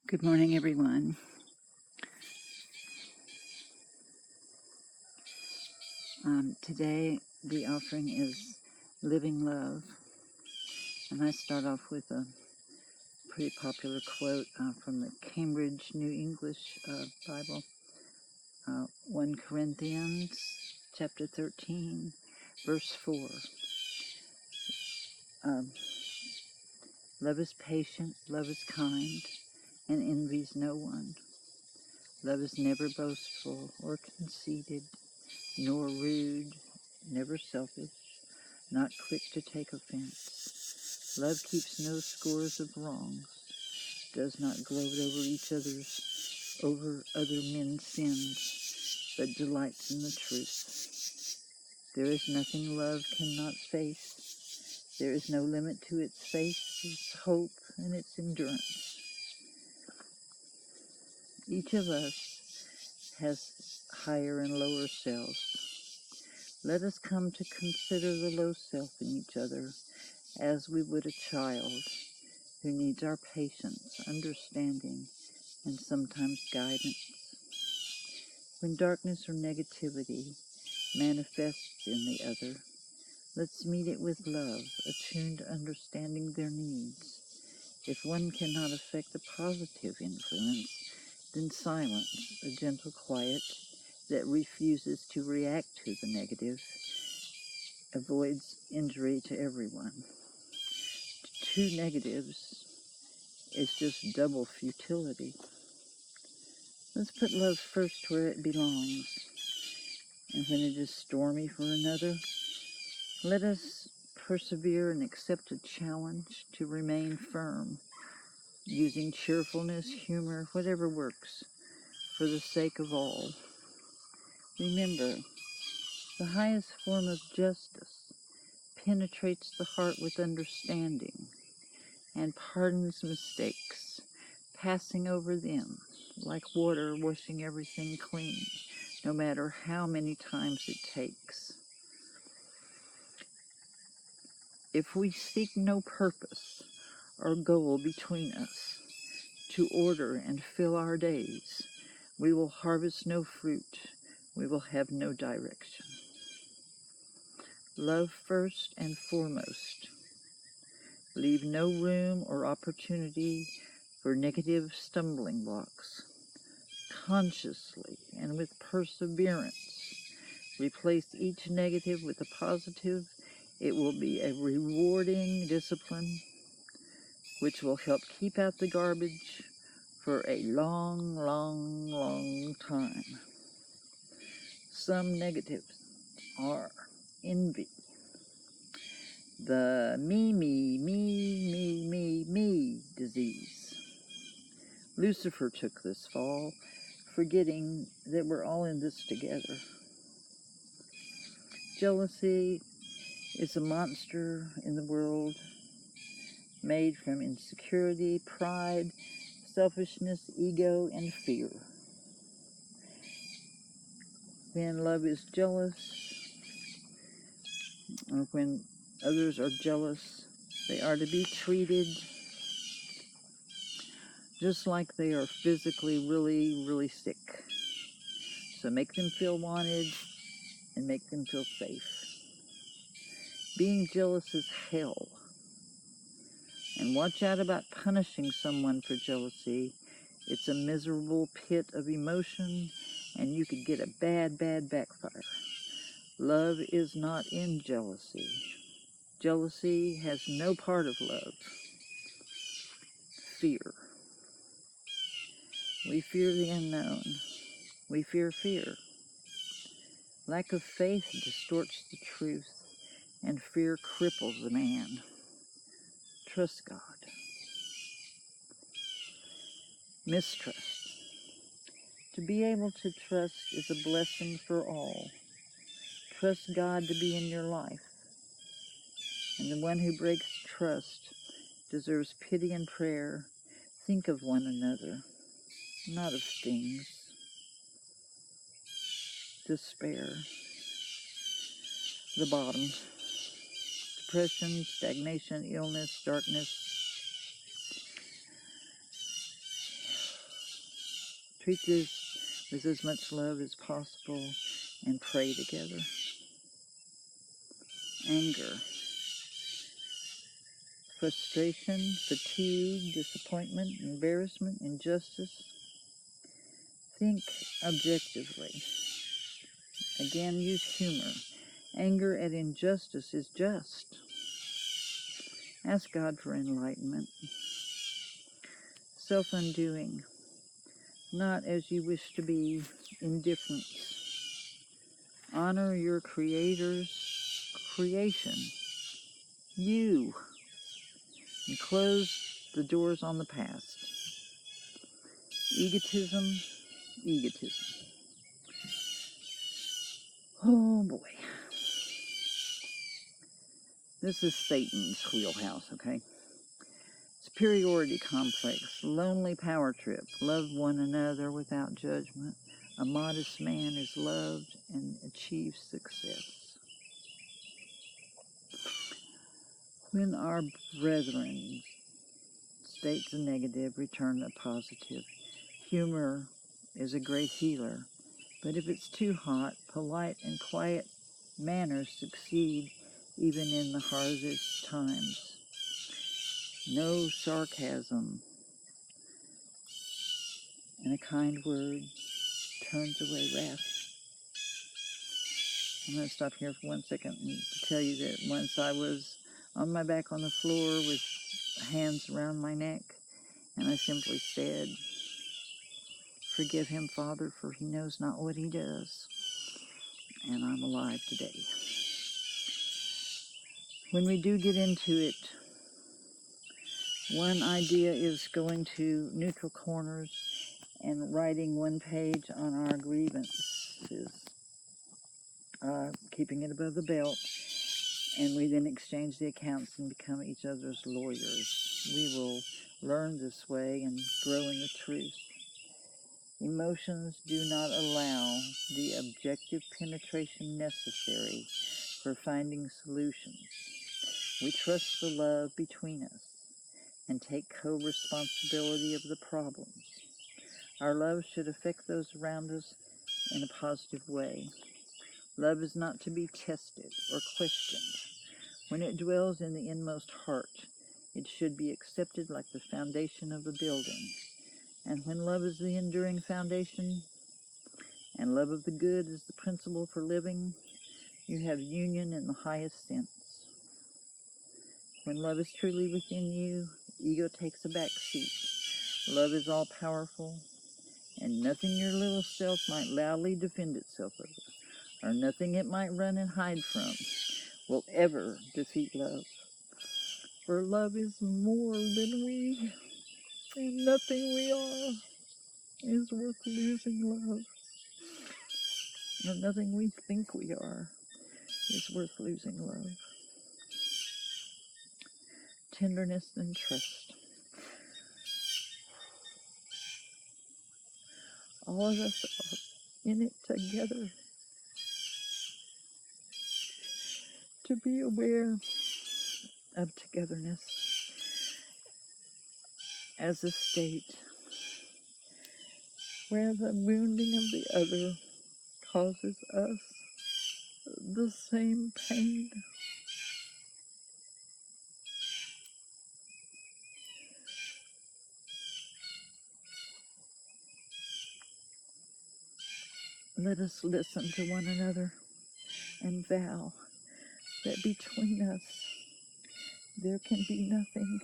Good morning, everyone. Today, the offering is Living Love, and I start off with a pretty popular quote from the Cambridge New English Bible, 1 Corinthians chapter 13, verse 4. Um, Love is patient, love is kind, and envies no one. Love is never boastful or conceited, nor rude, never selfish, not quick to take offense. Love keeps no scores of wrongs, does not gloat over other men's sins, but delights in the truth. There is nothing love cannot face. There is no limit to its faith, its hope, and its endurance. Each of us has higher and lower selves. Let us come to consider the low self in each other as we would a child who needs our patience, understanding, and sometimes guidance. When darkness or negativity manifests in the other, let's meet it with love, attuned to understanding their needs. If one cannot affect a positive influence, then silence, a gentle quiet that refuses to react to the negative, avoids injury to everyone. Two negatives is just double futility. Let's put love first where it belongs. And when it is stormy for another, let us persevere and accept a challenge to remain firm, using cheerfulness, humor, whatever works, for the sake of all. Remember, the highest form of justice penetrates the heart with understanding and pardons mistakes, passing over them like water washing everything clean, no matter how many times it takes. If we seek no purpose or goal between us to order and fill our days, we will harvest no fruit, we will have no direction. Love first and foremost. Leave no room or opportunity for negative stumbling blocks. Consciously and with perseverance, replace each negative with a positive. It will be a rewarding discipline which will help keep out the garbage for a long, long, long time. Some negatives are envy, the me disease. Lucifer took this fall, forgetting that we're all in this together. Jealousy is a monster in the world made from insecurity, pride, selfishness, ego, and fear. When love is jealous, or when others are jealous, they are to be treated just like they are physically really, really sick. So make them feel wanted and make them feel safe. Being jealous is hell. And watch out about punishing someone for jealousy. It's a miserable pit of emotion, and you could get a bad, bad backfire. Love is not in jealousy. Jealousy has no part of love. Fear. We fear the unknown. We fear fear. Lack of faith distorts the truth, and fear cripples a man. Trust God. Mistrust. To be able to trust is a blessing for all. Trust God to be in your life. And the one who breaks trust deserves pity and prayer. Think of one another, not of things. Despair. The bottom. Depression, stagnation, illness, darkness. Treat this with as much love as possible and pray together. Anger, frustration, fatigue, disappointment, embarrassment, injustice. Think objectively. Again, use humor. Anger at injustice is just. Ask God for enlightenment. Self-undoing. Not as you wish to be. Indifference. Honor your Creator's creation. You. And close the doors on the past. Egotism. Oh boy. This is Satan's wheelhouse, okay? Superiority complex, lonely power trip, love one another without judgment. A modest man is loved and achieves success. When our brethren states a negative, return a positive. Humor is a great healer, but if it's too hot, polite and quiet manners succeed even in the hardest times. No sarcasm, and a kind word turns away wrath. I'm going to stop here for 1 second and tell you that once I was on my back on the floor with hands around my neck, and I simply said, "Forgive him, Father, for he knows not what he does." And I'm alive today. When we do get into it, one idea is going to neutral corners and writing one page on our grievances, keeping it above the belt, and we then exchange the accounts and become each other's lawyers. We will learn this way and grow in the truth. Emotions do not allow the objective penetration necessary for finding solutions. We trust the love between us and take co-responsibility of the problems. Our love should affect those around us in a positive way. Love is not to be tested or questioned. When it dwells in the inmost heart, it should be accepted like the foundation of a building. And when love is the enduring foundation, and love of the good is the principle for living, you have union in the highest sense. When love is truly within you, ego takes a back seat. Love is all-powerful, and nothing your little self might loudly defend itself over, or nothing it might run and hide from, will ever defeat love. For love is more than we, and nothing we are is worth losing love. And nothing we think we are is worth losing love. Tenderness and trust. All of us are in it together. To be aware of togetherness as a state where the wounding of the other causes us the same pain. Let us listen to one another and vow that between us there can be nothing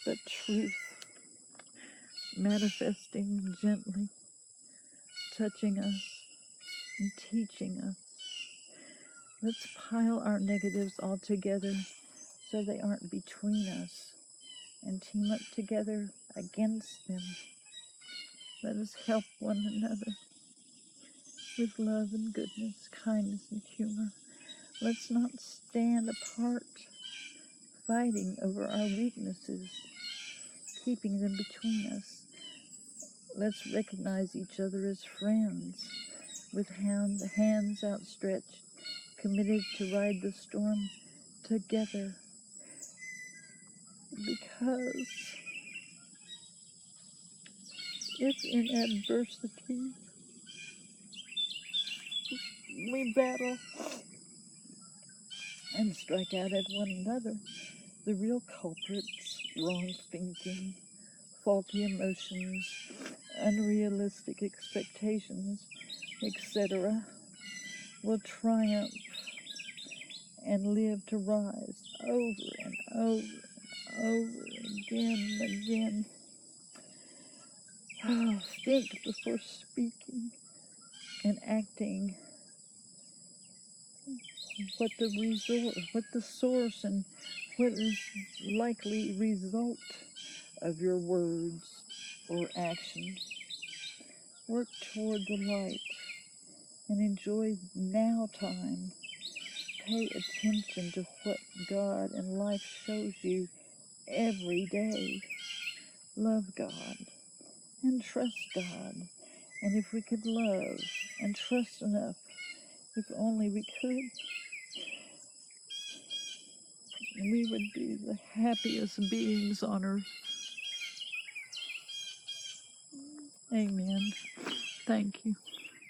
but truth, manifesting gently, touching us and teaching us. Let's pile our negatives all together so they aren't between us, and team up together against them. Let us help one another with love and goodness, kindness and humor. Let's not stand apart, fighting over our weaknesses, keeping them between us. Let's recognize each other as friends, with hands outstretched, committed to ride the storm together. Because If in adversity we battle and strike out at one another, the real culprits, wrong thinking, faulty emotions, unrealistic expectations, etc., will triumph and live to rise over and over and over again and again. Oh, think before speaking and acting what the source and what is likely result of your words or actions. Work toward the light and enjoy now time. Pay attention to what God and life shows you every day. Love God and trust God. And if we could love and trust enough, if only we could, we would be the happiest beings on earth. Amen. Thank you.